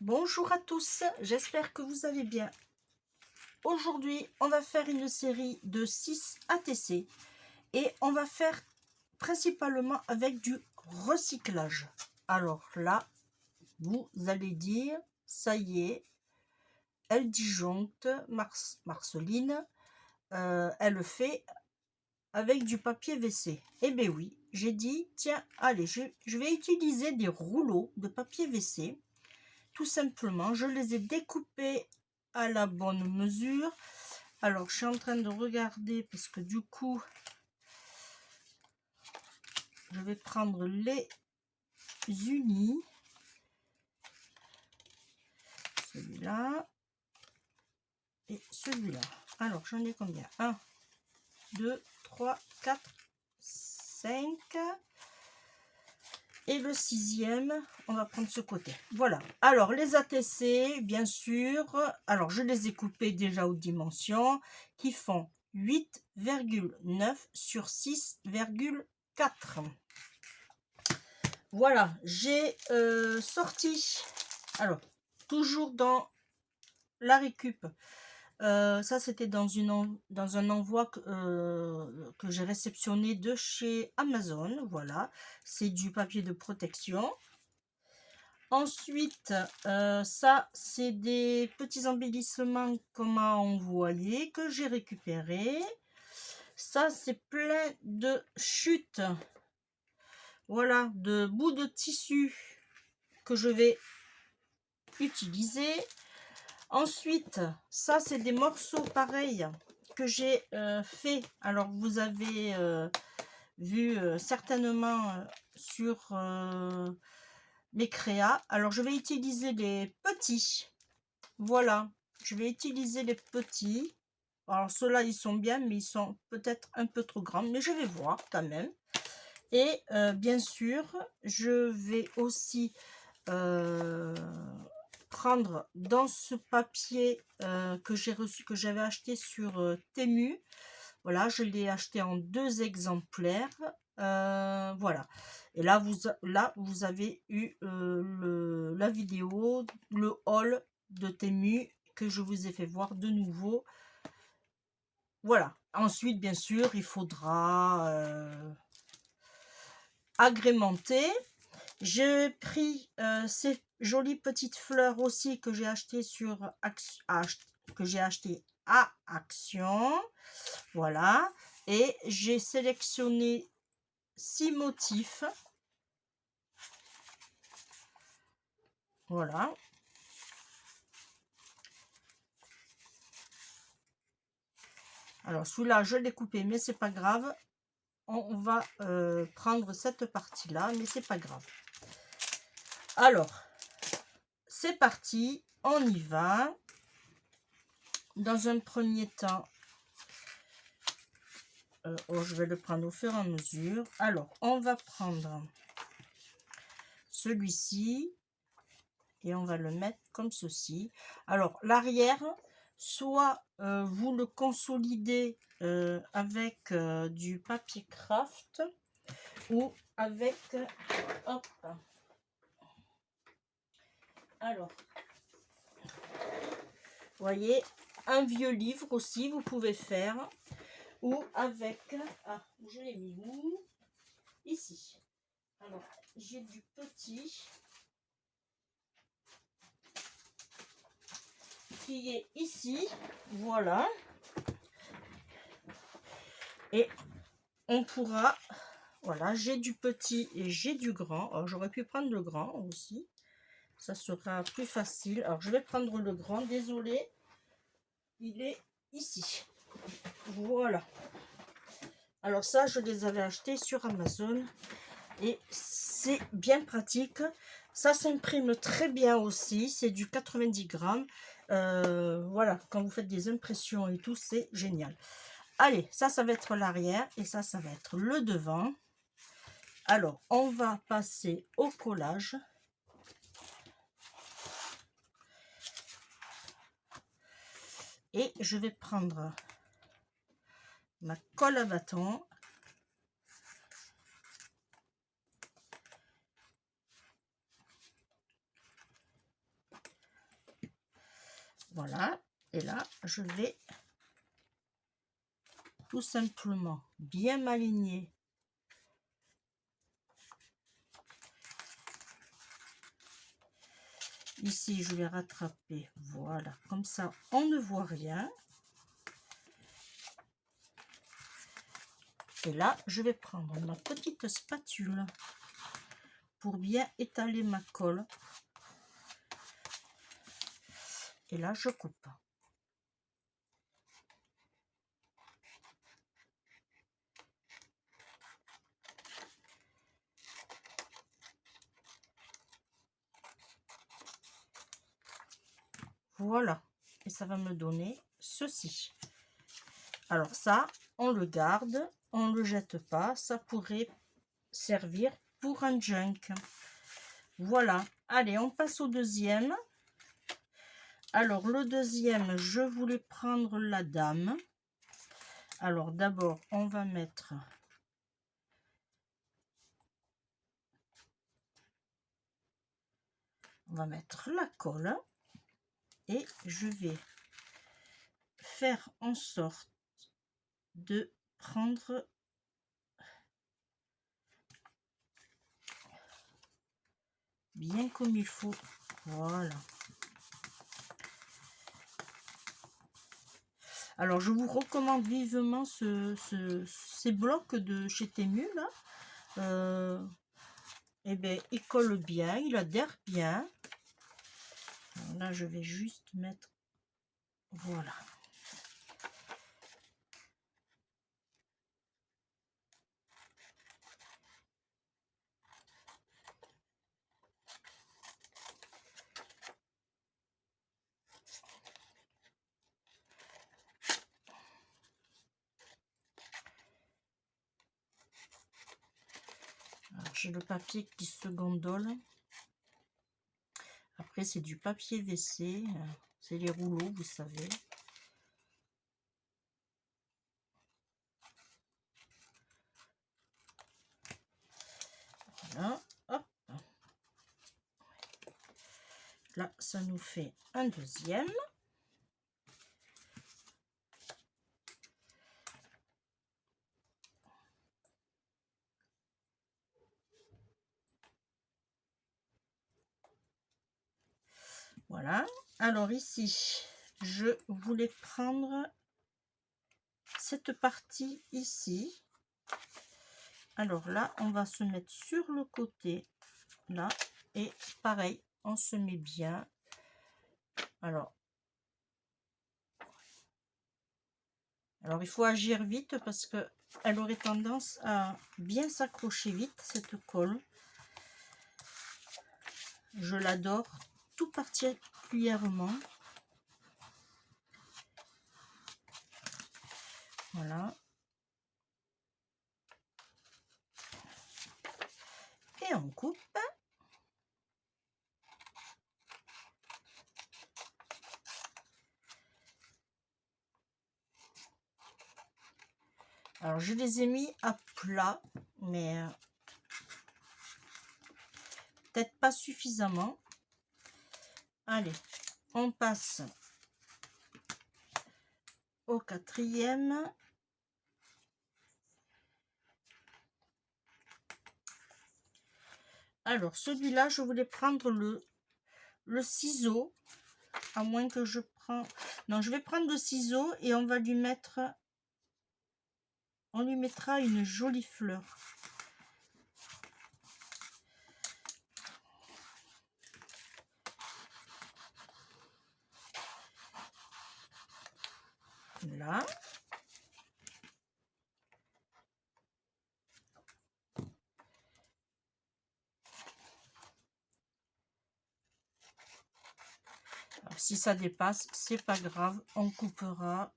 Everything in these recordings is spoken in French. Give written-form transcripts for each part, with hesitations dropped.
Bonjour à tous, j'espère que vous allez bien. Aujourd'hui, on va faire une série de 6 ATC et on va faire principalement avec du recyclage. Alors là, vous allez dire, ça y est, elle disjoncte, Marceline, elle le fait avec du papier WC. Eh bien oui, j'ai dit, tiens, allez, je vais utiliser des rouleaux de papier WC. Tout simplement, je les ai découpés à la bonne mesure. Alors, je suis en train de regarder parce que du coup, je vais prendre les unis. Celui-là et celui-là. Alors, j'en ai combien? 1, 2, 3, 4, 5. Et le 6e, on va prendre ce côté. Voilà. Alors, les ATC, bien sûr. Alors, je les ai coupés déjà aux dimensions qui font 8,9 sur 6,4. Voilà. J'ai sorti, alors, toujours dans la récup. Ça, c'était dans un envoi que j'ai réceptionné de chez Amazon. Voilà, c'est du papier de protection. Ensuite, ça, c'est des petits embellissements qu'on m'a envoyé, que j'ai récupéré. Ça, c'est plein de chutes. Voilà, de bouts de tissu que je vais utiliser. Ensuite, ça, c'est des morceaux pareils que j'ai fait. Alors, vous avez vu certainement sur mes créas. Alors, je vais utiliser les petits. Voilà, je vais utiliser les petits. Alors, ceux-là, ils sont bien, mais ils sont peut-être un peu trop grands. Mais je vais voir quand même. Et bien sûr, je vais aussi prendre dans ce papier que j'ai reçu, que j'avais acheté sur Temu. Voilà, je l'ai acheté en 2 exemplaires. Voilà. Et là, vous avez eu la vidéo, le haul de Temu que je vous ai fait voir de nouveau. Voilà. Ensuite, bien sûr, il faudra agrémenter. J'ai pris ces jolies petites fleurs aussi que j'ai acheté à Action. Voilà. Et j'ai sélectionné 6 motifs. Voilà. Alors celui-là, je l'ai coupé, mais c'est pas grave. On va prendre cette partie-là, mais c'est pas grave. Alors, c'est parti, on y va. Dans un premier temps, je vais le prendre au fur et à mesure. Alors, on va prendre celui-ci et on va le mettre comme ceci. Alors, l'arrière, soit vous le consolidez avec du papier craft ou avec... hop. Alors, voyez, un vieux livre aussi, vous pouvez faire. Ou avec... Ah, je l'ai mis où? Ici. Alors, j'ai du petit qui est ici. Voilà. Et on pourra... Voilà, j'ai du petit et j'ai du grand. Alors, j'aurais pu prendre le grand aussi. Ça sera plus facile. Alors, je vais prendre le grand. Désolé. Il est ici. Voilà. Alors ça, je les avais achetés sur Amazon. Et c'est bien pratique. Ça s'imprime très bien aussi. C'est du 90 grammes. Voilà, quand vous faites des impressions et tout, c'est génial. Allez, ça va être l'arrière. Et ça va être le devant. Alors, on va passer au collage. Et je vais prendre ma colle à bâton. Voilà. Et là, je vais tout simplement bien m'aligner ici. Je vais rattraper, voilà, comme ça on ne voit rien. Et là, je vais prendre ma petite spatule pour bien étaler ma colle. Et là, je coupe. Voilà. Et ça va me donner ceci. Alors ça, on le garde, on ne le jette pas. Ça pourrait servir pour un junk. Voilà. Allez, on passe au deuxième. Alors, le deuxième, je voulais prendre la dame. Alors, d'abord, on va mettre... On va mettre la colle. Et je vais faire en sorte de prendre bien comme il faut. Voilà. Alors, je vous recommande vivement ces blocs de chez Temu, là. Eh bien, il colle bien, il adhère bien. Alors là, je vais juste mettre... Voilà. J'ai le papier qui se gondole. Après, c'est du papier WC. C'est les rouleaux, vous savez. Voilà. Hop. Là, ça nous fait un deuxième. Voilà. Alors ici, je voulais prendre cette partie ici. Alors là, on va se mettre sur le côté, là. Et pareil, on se met bien. Alors, il faut agir vite parce que elle aurait tendance à bien s'accrocher vite, cette colle. Je l'adore tout particulièrement. Voilà. Et on coupe. Alors, je les ai mis à plat, mais peut-être pas suffisamment. Allez, on passe au quatrième. Alors, celui-là, je voulais prendre le ciseau, à moins que je prends... Non, je vais prendre le ciseau et on va lui mettre... On lui mettra une jolie fleur. Là. Alors, si ça dépasse, c'est pas grave, on coupera.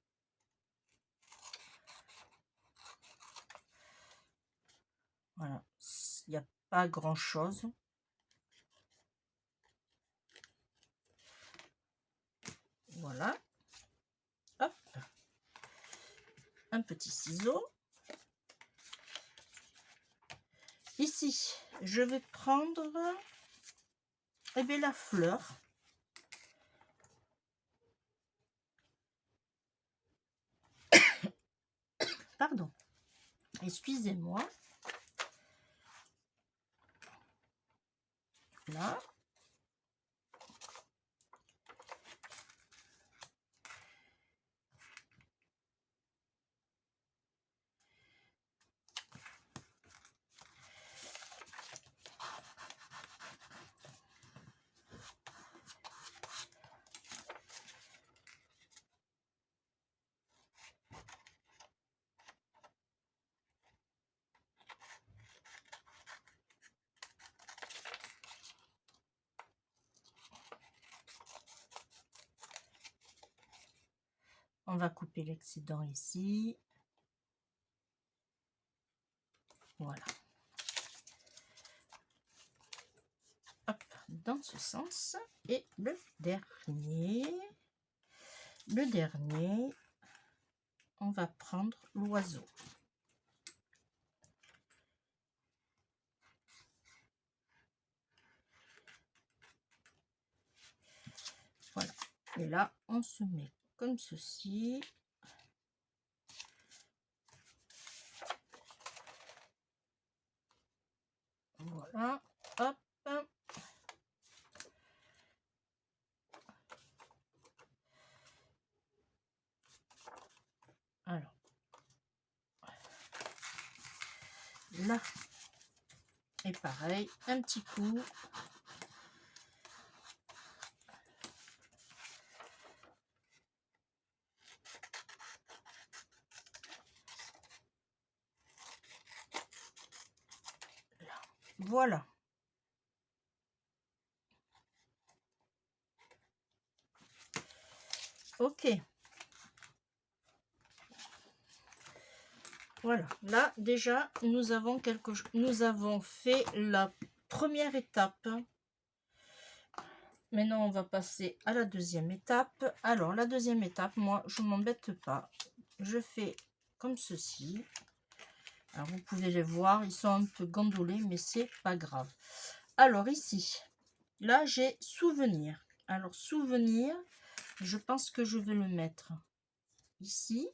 Voilà, il n'y a pas grand chose. Voilà. Hop. Un petit ciseau. Ici, je vais prendre la fleur. Pardon. Excusez-moi. Là. On va couper l'excédent ici. Voilà. Hop, dans ce sens. Et le dernier, on va prendre l'oiseau. Voilà. Et là, on se met comme ceci. Voilà. Hop. Alors. Là. Et pareil, un petit coup. Là. Voilà. Ok. Voilà. Là, déjà, nous avons fait la première étape. Maintenant, on va passer à la deuxième étape. Alors, la deuxième étape, moi, je ne m'embête pas. Je fais comme ceci. Alors, vous pouvez les voir, ils sont un peu gondolés, mais c'est pas grave. Alors, ici, là, j'ai souvenir. Alors, souvenir, je pense que je vais le mettre ici.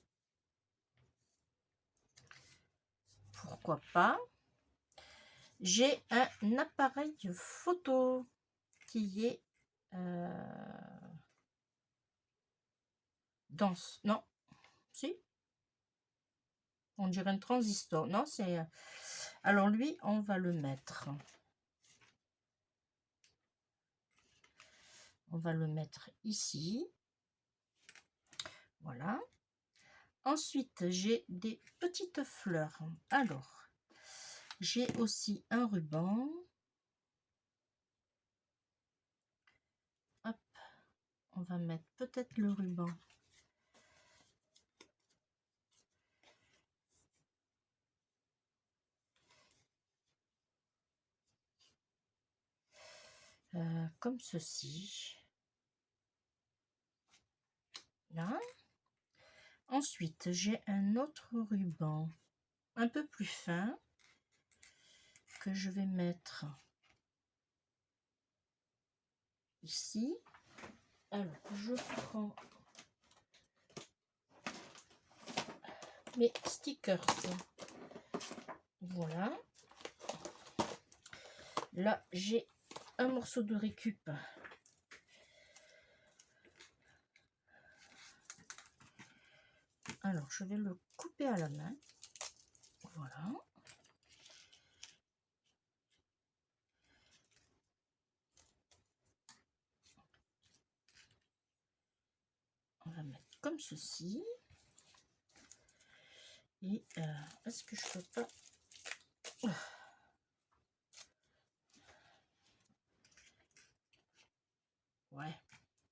Pourquoi pas. J'ai un appareil photo qui est dans... Non, si. On dirait un transistor. Non, c'est... Alors, lui, on va le mettre. On va le mettre ici. Voilà. Ensuite, j'ai des petites fleurs. Alors, j'ai aussi un ruban. Hop. On va mettre peut-être le ruban. Comme ceci. Là. Ensuite, j'ai un autre ruban un peu plus fin que je vais mettre ici. Alors, je prends mes stickers. Voilà. Là, j'ai un morceau de récup. Alors, je vais le couper à la main. Voilà. On va mettre comme ceci. Et est-ce que je peux pas... Ouais,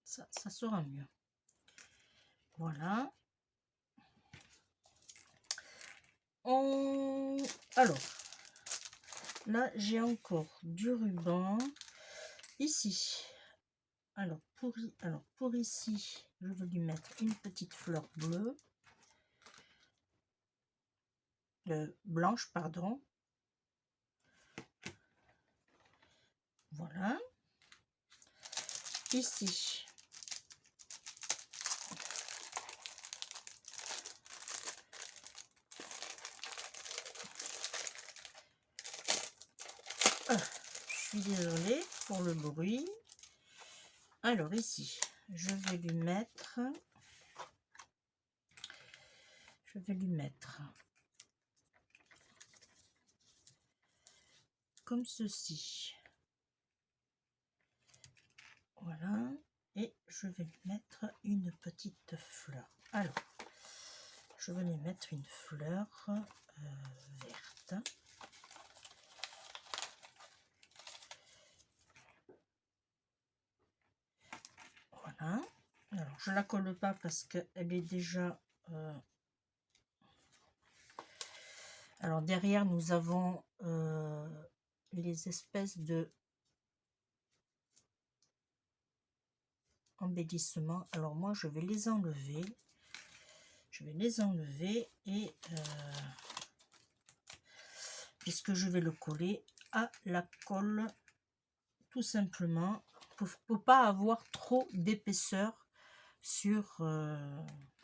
ça sera mieux. Voilà. Alors, là, j'ai encore du ruban. Ici. Alors pour ici, je vais lui mettre une petite fleur bleue. Blanche, pardon. Voilà. Ici, suis désolée pour le bruit. Alors ici, je vais lui mettre comme ceci. Voilà. Et je vais lui mettre une petite fleur. Alors, je vais lui mettre une fleur verte. Voilà. Alors, je la colle pas parce qu'elle est déjà... Alors, derrière, nous avons les espèces de embellissements. Alors, moi, je vais les enlever. Et... puisque je vais le coller à la colle, tout simplement, pour pas avoir trop d'épaisseur sur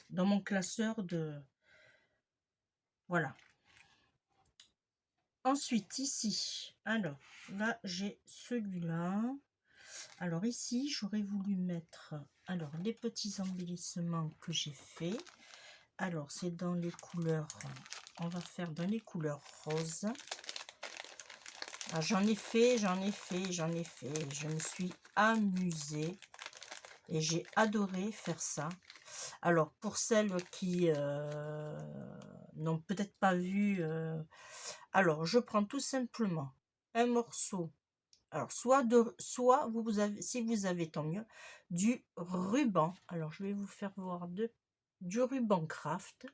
dans mon classeur de... Voilà. Ensuite, ici, alors là, j'ai celui-là. Alors ici, j'aurais voulu mettre alors les petits embellissements que j'ai fait. Alors, c'est dans les couleurs, on va faire dans les couleurs roses. Ah, j'en ai fait, je me suis amusée et j'ai adoré faire ça. Alors, pour celles qui n'ont peut-être pas vu, alors je prends tout simplement un morceau. Alors, soit vous avez, si vous avez, tant mieux, du ruban. Alors, je vais vous faire voir du ruban craft.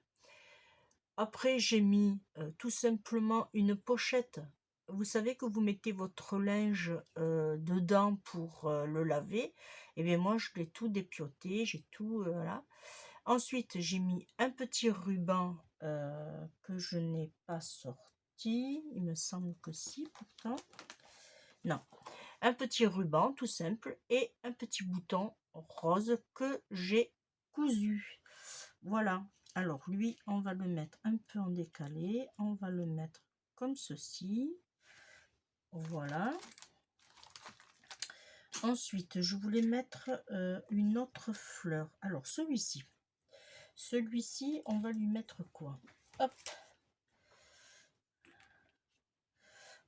Après, j'ai mis tout simplement une pochette. Vous savez que vous mettez votre linge dedans pour le laver. Et bien moi, je l'ai tout dépioté, j'ai tout, voilà. Ensuite, j'ai mis un petit ruban que je n'ai pas sorti. Il me semble que si, pourtant. Non. Un petit ruban, tout simple, et un petit bouton rose que j'ai cousu. Voilà. Alors lui, on va le mettre un peu en décalé. On va le mettre comme ceci. Voilà. Ensuite, je voulais mettre une autre fleur. Alors celui-ci. Celui-ci, on va lui mettre quoi? Hop.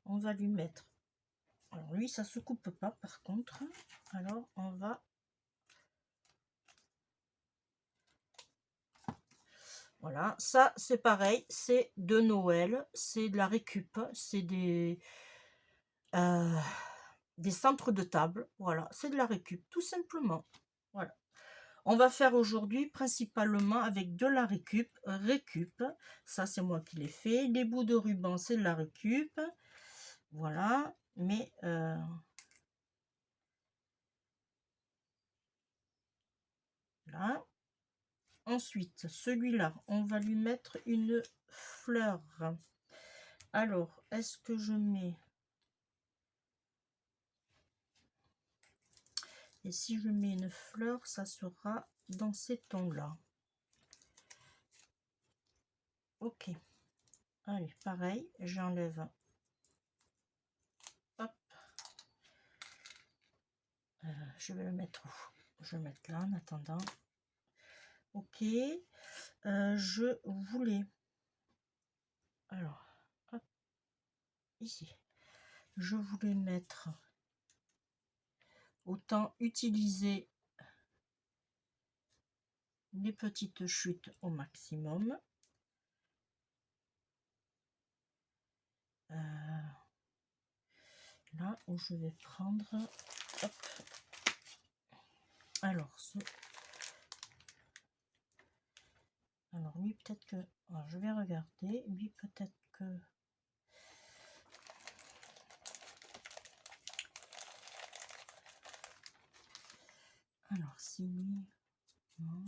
On va lui mettre... Alors lui, ça se coupe pas par contre. Alors on va... Voilà, ça c'est pareil, c'est de Noël, c'est de la récup, c'est des centres de table, voilà, c'est de la récup, tout simplement. Voilà. On va faire aujourd'hui principalement avec de la récup, ça c'est moi qui l'ai fait. Les bouts de ruban, c'est de la récup, voilà, mais là. Ensuite, celui-là, on va lui mettre une fleur. Alors, est-ce que je mets... Et si je mets une fleur, ça sera dans ces tons-là. Ok. Allez, pareil, j'enlève. Hop. Je vais le mettre où? Je vais le mettre là en attendant. Ok. Je voulais... Alors, hop. Ici. Je voulais mettre... Autant utiliser les petites chutes au maximum. Là où je vais prendre, hop. Alors alors lui peut-être que, alors, je vais regarder, lui peut-être que, alors si lui, non.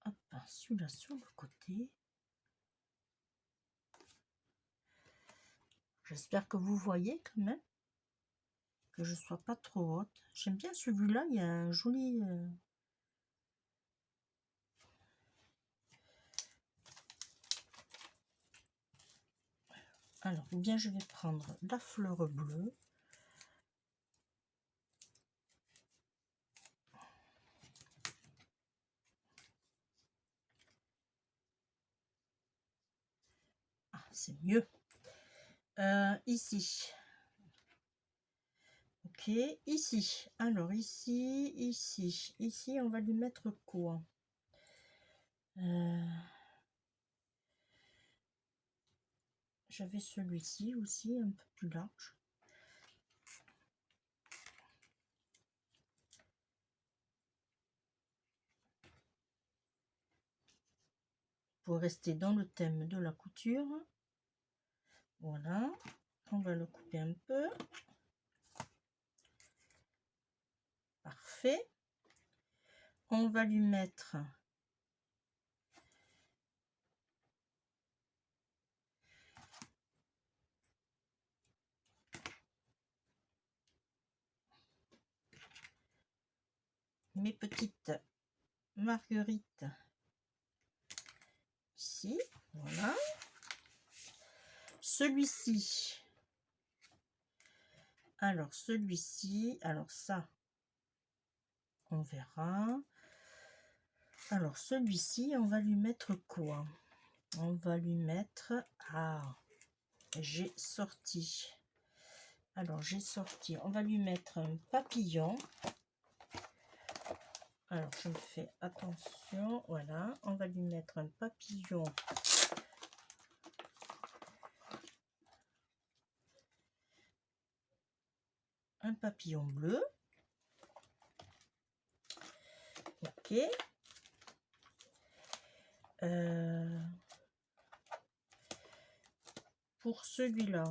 Hop, celui-là sur le côté. J'espère que vous voyez quand même, que je ne sois pas trop haute. J'aime bien celui-là, il y a un joli... Alors, ou bien je vais prendre la fleur bleue. Ah, c'est mieux. Ici. Ok, ici. Alors, ici, on va lui mettre quoi? J'avais celui-ci aussi, un peu plus large. Pour rester dans le thème de la couture. Voilà. On va le couper un peu. Parfait. On va lui mettre mes petites marguerites ici. Voilà. Celui-ci. Alors, celui-ci. Alors, ça, on verra. Alors, celui-ci, on va lui mettre quoi? On va lui mettre... Ah, j'ai sorti. Alors, j'ai sorti. On va lui mettre un papillon. Alors, je me fais attention. Voilà. On va lui mettre un papillon. Un papillon bleu. Ok. Pour celui-là,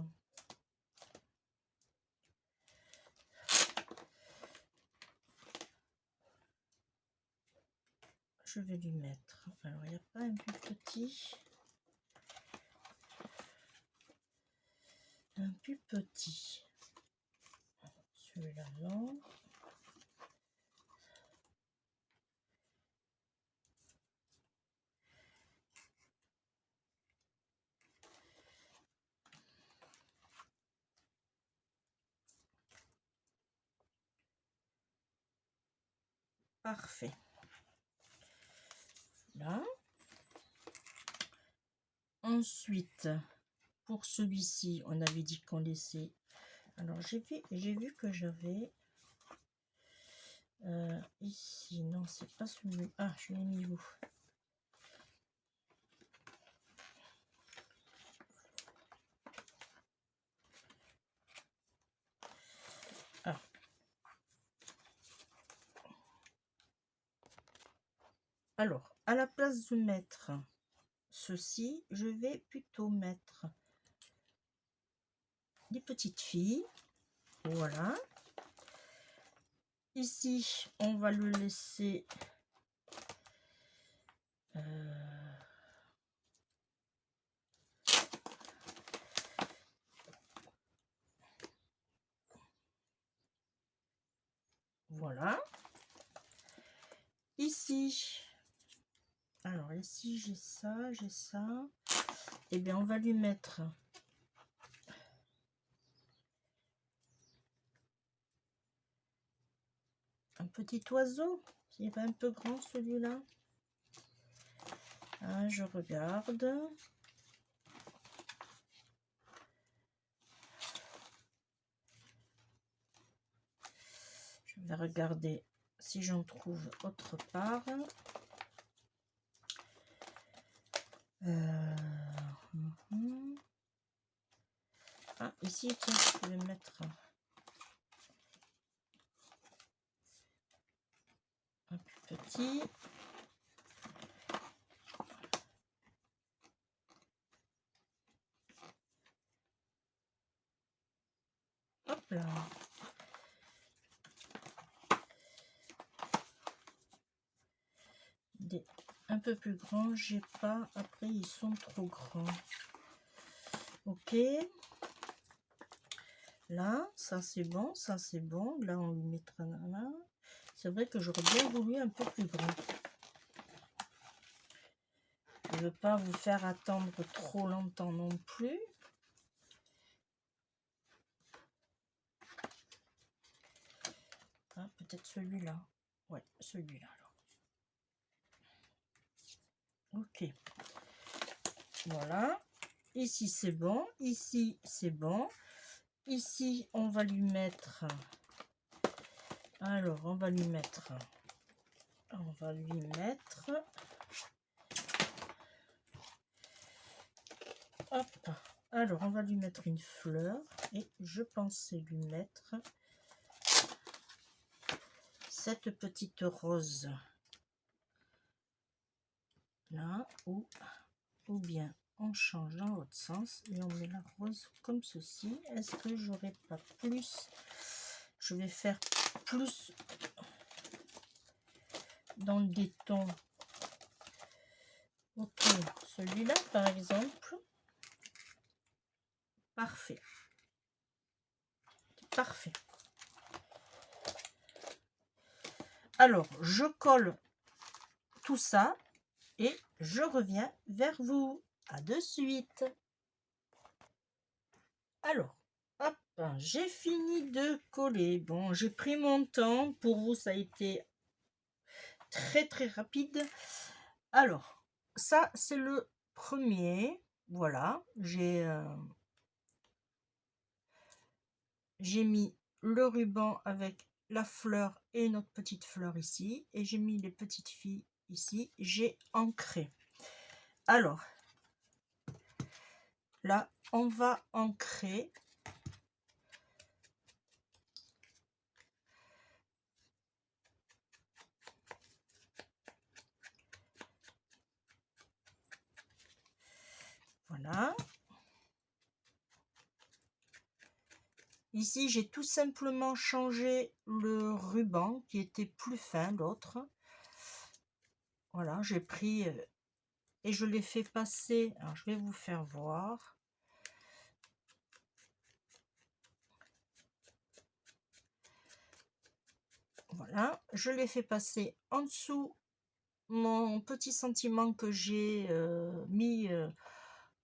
je vais lui mettre... Alors, il n'y a pas un plus petit. Un plus petit. Celui-là, non. Parfait. Là. Ensuite, pour celui-ci, on avait dit qu'on laissait... Alors, j'ai vu que j'avais... ici, non, c'est pas celui... Ah, je l'ai mis où? Ah. Alors, à la place de mettre ceci, je vais plutôt mettre des petites filles. Voilà. Ici, on va le laisser... Voilà. Ici, alors ici, j'ai ça, j'ai ça. Eh bien, on va lui mettre un petit oiseau. Il est un peu grand celui-là. Ah, je regarde. Je vais regarder si j'en trouve autre part. Ah, ici, tiens, je vais mettre un plus petit. Hop là. Des un peu plus grands, j'ai pas. Après, ils sont trop grands. Ok. Là, ça c'est bon, ça c'est bon. Là, on lui mettra là. C'est vrai que j'aurais bien voulu un peu plus grand. Je ne veux pas vous faire attendre trop longtemps non plus. Ah, peut-être celui-là. Ouais, celui-là alors. Ok. Voilà. Ici c'est bon. Ici c'est bon. Ici on va lui mettre. Alors on va lui mettre. On va lui mettre. Hop. Alors on va lui mettre une fleur. Et je pensais lui mettre cette petite rose. Là ou bien on change dans l'autre sens et on met la rose comme ceci. Est-ce que j'aurais pas plus? Je vais faire plus dans des tons. Ok, celui-là par exemple. Parfait. Parfait. Alors, je colle tout ça et je reviens vers vous. À de suite. Alors, hop, j'ai fini de coller. Bon, j'ai pris mon temps. Pour vous, ça a été très très rapide. Alors, ça c'est le premier. Voilà, j'ai mis le ruban avec la fleur et notre petite fleur ici. Et j'ai mis les petites filles ici. J'ai ancré. Alors, là, on va ancrer. Voilà. Ici, j'ai tout simplement changé le ruban qui était plus fin, l'autre. Voilà, j'ai pris et je l'ai fait passer. Alors, je vais vous faire voir. Voilà, je l'ai fait passer en dessous mon petit sentiment que j'ai mis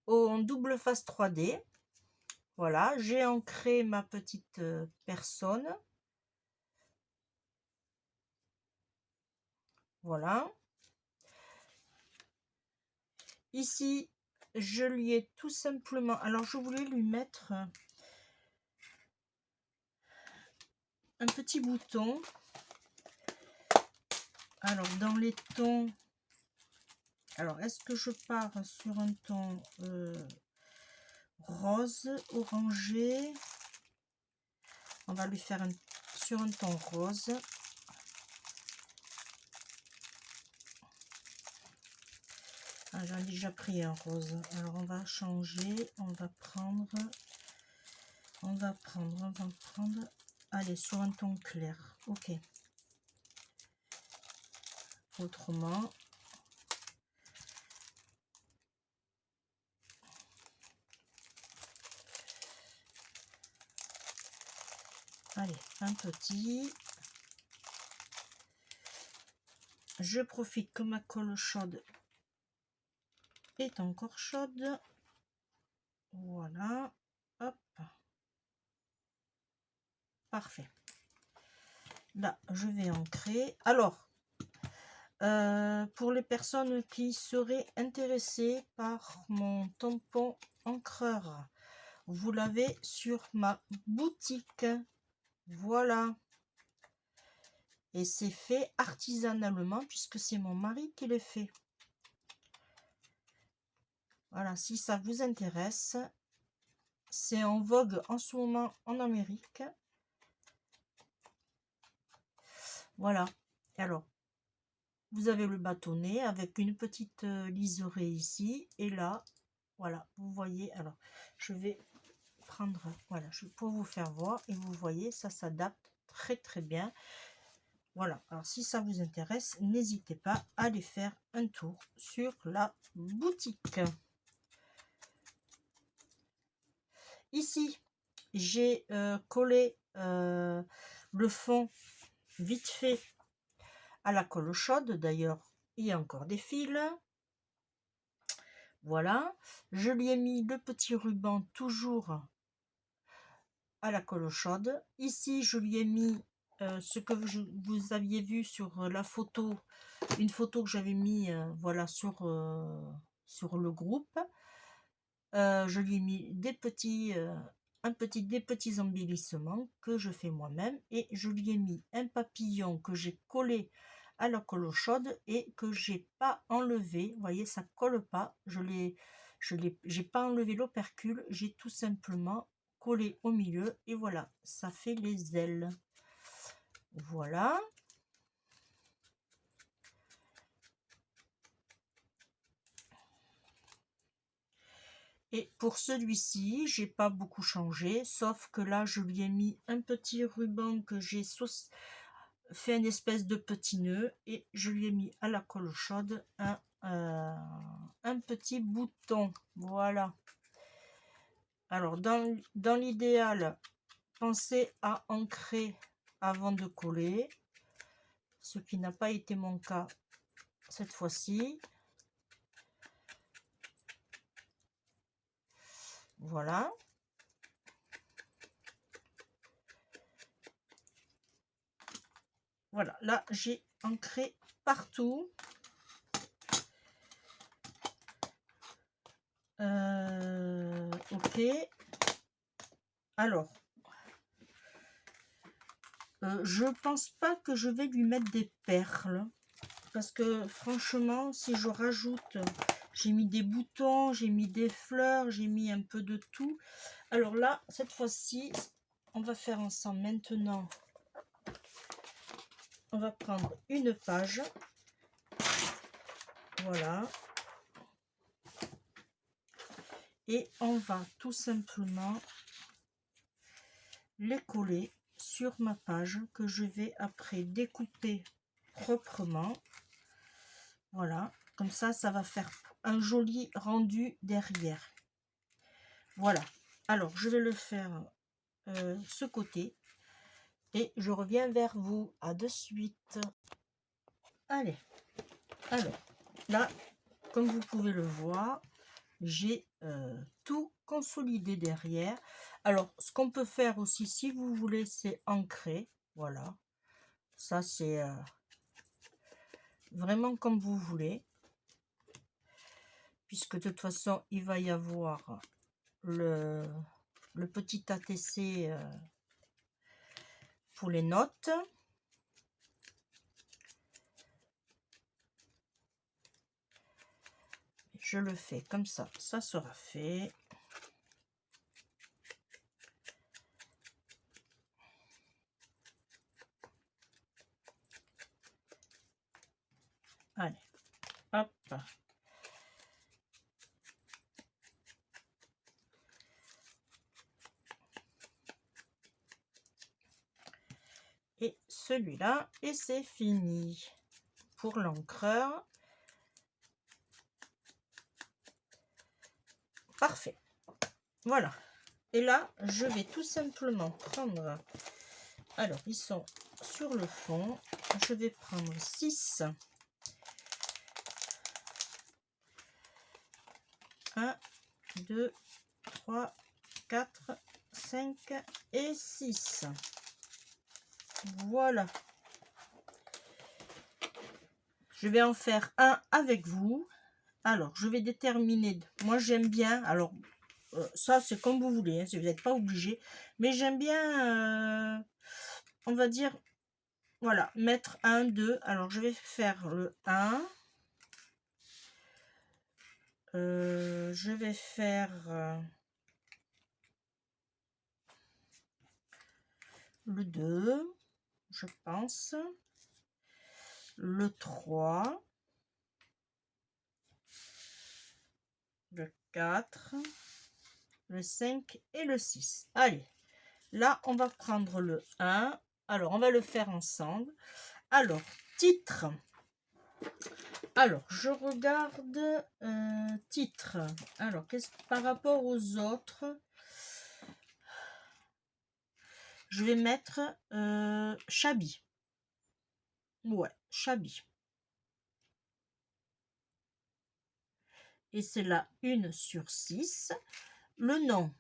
en double face 3D. Voilà, j'ai ancré ma petite personne. Voilà. Ici, je lui ai tout simplement... Alors, je voulais lui mettre un petit bouton. Alors, dans les tons... Alors, est-ce que je pars sur un ton rose, orangé? On va lui faire sur un ton rose. Ah, j'en ai déjà pris un rose. Alors, on va changer. On va prendre... Allez, sur un ton clair. Ok. Autrement... Allez, un petit. Je profite que ma colle chaude est encore chaude. Voilà. Hop. Parfait. Là, je vais ancrer. Alors, pour les personnes qui seraient intéressées par mon tampon encreur, vous l'avez sur ma boutique. Voilà. Et c'est fait artisanalement puisque c'est mon mari qui le fait. Voilà, si ça vous intéresse, c'est en vogue en ce moment en Amérique. Voilà. Alors, vous avez le bâtonnet avec une petite liserée ici. Et là, voilà, vous voyez. Alors, je vais prendre, voilà, pour vous faire voir. Et vous voyez, ça s'adapte très très bien. Voilà, alors si ça vous intéresse, n'hésitez pas à aller faire un tour sur la boutique. Ici, j'ai collé le fond vite fait à la colle chaude. D'ailleurs, il y a encore des fils. Voilà, je lui ai mis le petit ruban toujours à la colle chaude. Ici, je lui ai mis ce que vous aviez vu sur la photo, une photo que j'avais mis voilà, sur le groupe. Je lui ai mis des petits, des petits embellissements que je fais moi-même, et je lui ai mis un papillon que j'ai collé à la colle chaude et que j'ai pas enlevé. Vous voyez, ça colle pas. J'ai pas enlevé l'opercule, j'ai tout simplement collé au milieu et voilà, ça fait les ailes. Voilà. Et pour celui-ci, j'ai pas beaucoup changé, sauf que là, je lui ai mis un petit ruban que j'ai fait une espèce de petit nœud, et je lui ai mis à la colle chaude un petit bouton. Voilà. Alors, dans l'idéal, pensez à ancrer avant de coller, ce qui n'a pas été mon cas cette fois-ci. Voilà. Voilà, là j'ai ancré partout. Ok. Alors, je pense pas que je vais lui mettre des perles, parce que franchement, si je rajoute, j'ai mis des boutons, j'ai mis des fleurs, j'ai mis un peu de tout. Alors là, cette fois-ci, on va faire ensemble maintenant. On va prendre une page. Voilà. Et on va tout simplement les coller sur ma page, que je vais après découper proprement. Voilà, comme ça, ça va faire un joli rendu derrière. Voilà, alors je vais le faire ce côté et je reviens vers vous. À de suite. Allez, alors là, comme vous pouvez le voir, j'ai tout consolidé derrière. Alors, ce qu'on peut faire aussi, si vous voulez, c'est ancrer. Voilà, ça c'est vraiment comme vous voulez, puisque de toute façon, il va y avoir le petit ATC pour les notes. Je le fais comme ça, ça sera fait. Allez, hop. Et celui-là, et c'est fini pour l'encreur. Parfait. Voilà. Et là, je vais tout simplement prendre... Alors, ils sont sur le fond. Je vais prendre 6. 1, 2, 3, 4, 5 et 6. Voilà. Je vais en faire un avec vous. Alors, je vais déterminer. Moi, j'aime bien. Alors, ça, c'est comme vous voulez. Hein, vous n'êtes pas obligé. Mais j'aime bien, on va dire, voilà, mettre 1, 2. Alors, je vais faire le 1. Je vais faire le 2, je pense. Le 3. Le 4. Le 5 et le 6. Allez, là, on va prendre le 1. Alors, on va le faire ensemble. Alors, titre. Alors, je regarde titre. Alors, par rapport aux autres, je vais mettre Chabi. Ouais, Chabi. Et c'est la 1/6. Le nom,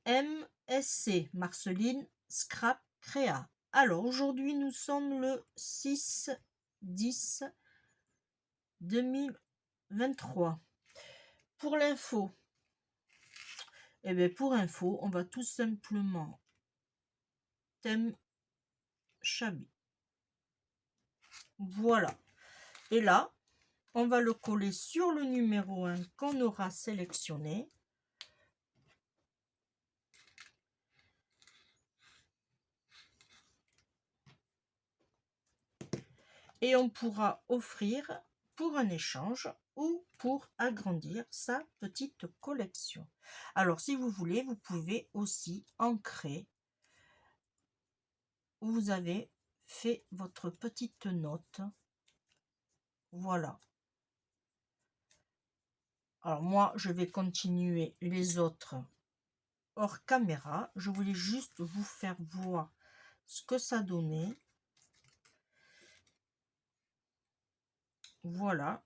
MSC, Marceline Scrap Créa. Alors, aujourd'hui, nous sommes le 6/10/2023. Pour l'info, eh bien, pour info, on va tout simplement thème Chabi. Voilà. Et là, on va le coller sur le numéro 1 qu'on aura sélectionné. Et on pourra offrir pour un échange ou pour agrandir sa petite collection. Alors, si vous voulez, vous pouvez aussi ancrer où vous avez fait votre petite note. Voilà. Alors, moi, je vais continuer les autres hors caméra. Je voulais juste vous faire voir ce que ça donnait. Voilà.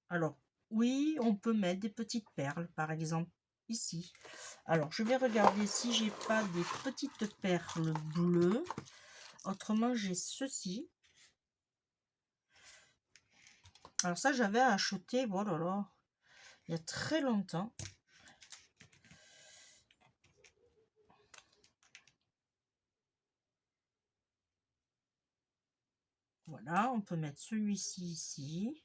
Alors, oui, on peut mettre des petites perles, par exemple, ici. Alors, je vais regarder si j'ai pas des petites perles bleues. Autrement, j'ai ceci. Alors ça, j'avais acheté, voilà, il y a très longtemps. Voilà, on peut mettre celui-ci ici.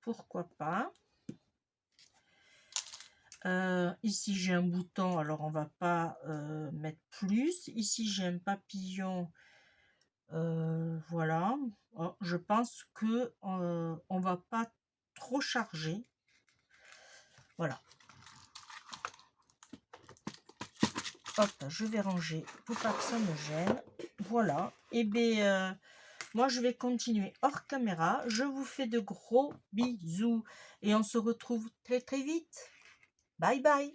Pourquoi pas. Ici, j'ai un bouton, alors on va pas mettre plus. Ici, j'ai un papillon. Voilà. Oh, je pense que on va pas trop charger. Voilà. Hop, je vais ranger pour pas que ça me gêne. Voilà. Et bien, moi, je vais continuer hors caméra. Je vous fais de gros bisous et on se retrouve très très vite. Bye bye.